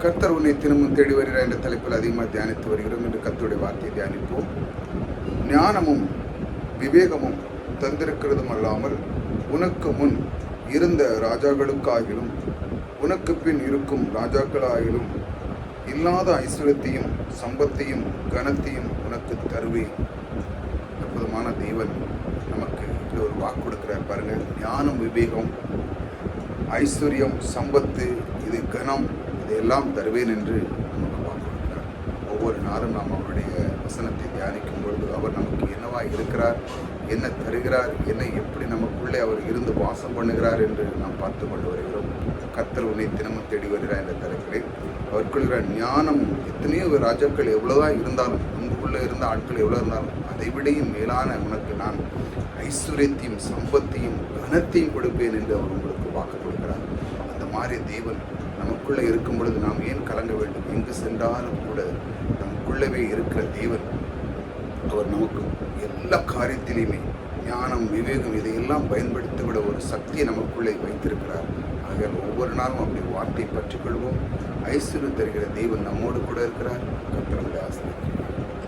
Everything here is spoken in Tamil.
கர்த்தர் உன்னை தினமும் தேடி வருகிறார் என்ற தலைப்பில் அதிகமாக தியானித்து வருகிறோம். என்று கர்த்தருடைய வார்த்தையை தியானிப்போம். ஞானமும் விவேகமும் தந்திருக்கிறதும் அல்லாமல் உனக்கு முன் இருந்த ராஜாக்களுக்காகிலும் உனக்கு பின் இருக்கும் ராஜாக்களாகிலும் இல்லாத ஐஸ்வர்யத்தையும் சம்பத்தையும் கனத்தையும் உனக்கு தருவேன். அற்புதமான தேவன் நமக்கு இது ஒரு வாக்கு கொடுக்கிறார் பாருங்க. ஞானம், விவேகம், ஐஸ்வர்யம், சம்பத்து, இது கனம், இதையெல்லாம் தருவேன் என்று நமக்கு வாக்கு கொடுக்கிறார். ஒவ்வொரு நாளும் நாம் அவருடைய வசனத்தை தியானிக்கும் பொழுது அவர் நமக்கு என்னவாய் இருக்கிறார், என்ன தருகிறார், என்ன எப்படி நமக்குள்ளே அவர் இருந்து வாசம் பண்ணுகிறார் என்று நாம் பார்த்து கொண்டு வருகிறோம். கர்த்தர் உன்னை தினமும் தேடி வருகிறார் என்ற தலைப்பிலே அவர் கொள்கிற ஞானம், எத்தனையோ ராஜாக்கள் எவ்வளவுதான் இருந்தாலும், உங்களுக்குள்ளே இருந்த ஆட்கள் எவ்வளோ இருந்தாலும் அதை விடையும் மேலான உனக்கு நான் ஐஸ்வர்யத்தையும் சம்பத்தையும் கனத்தையும் கொடுப்பேன் என்று அவர் உங்களுக்கு வாக்கு கொடுக்கிறார். அந்த மாதிரி தேவன் நமக்குள்ளே இருக்கும் பொழுது நாம் ஏன் கலங்க வேண்டும்? எங்கு சென்றாலும் கூட நமக்குள்ளவே இருக்கிற தேவன் அவர் நமக்கு எல்லா காரியத்திலையுமே ஞானம், விவேகம் இதையெல்லாம் பயன்படுத்திவிட ஒரு சக்தியை நமக்குள்ளே வைத்திருக்கிறார். ஆகையால் ஒவ்வொரு நாளும் அப்படி வார்த்தையை பற்றிக் கொள்வோம். ஐஸ்வர்யம் தருகிற தேவன் நம்மோடு கூட இருக்கிறார். கர்த்தர் உங்களை ஆசீர்வதிப்பார்.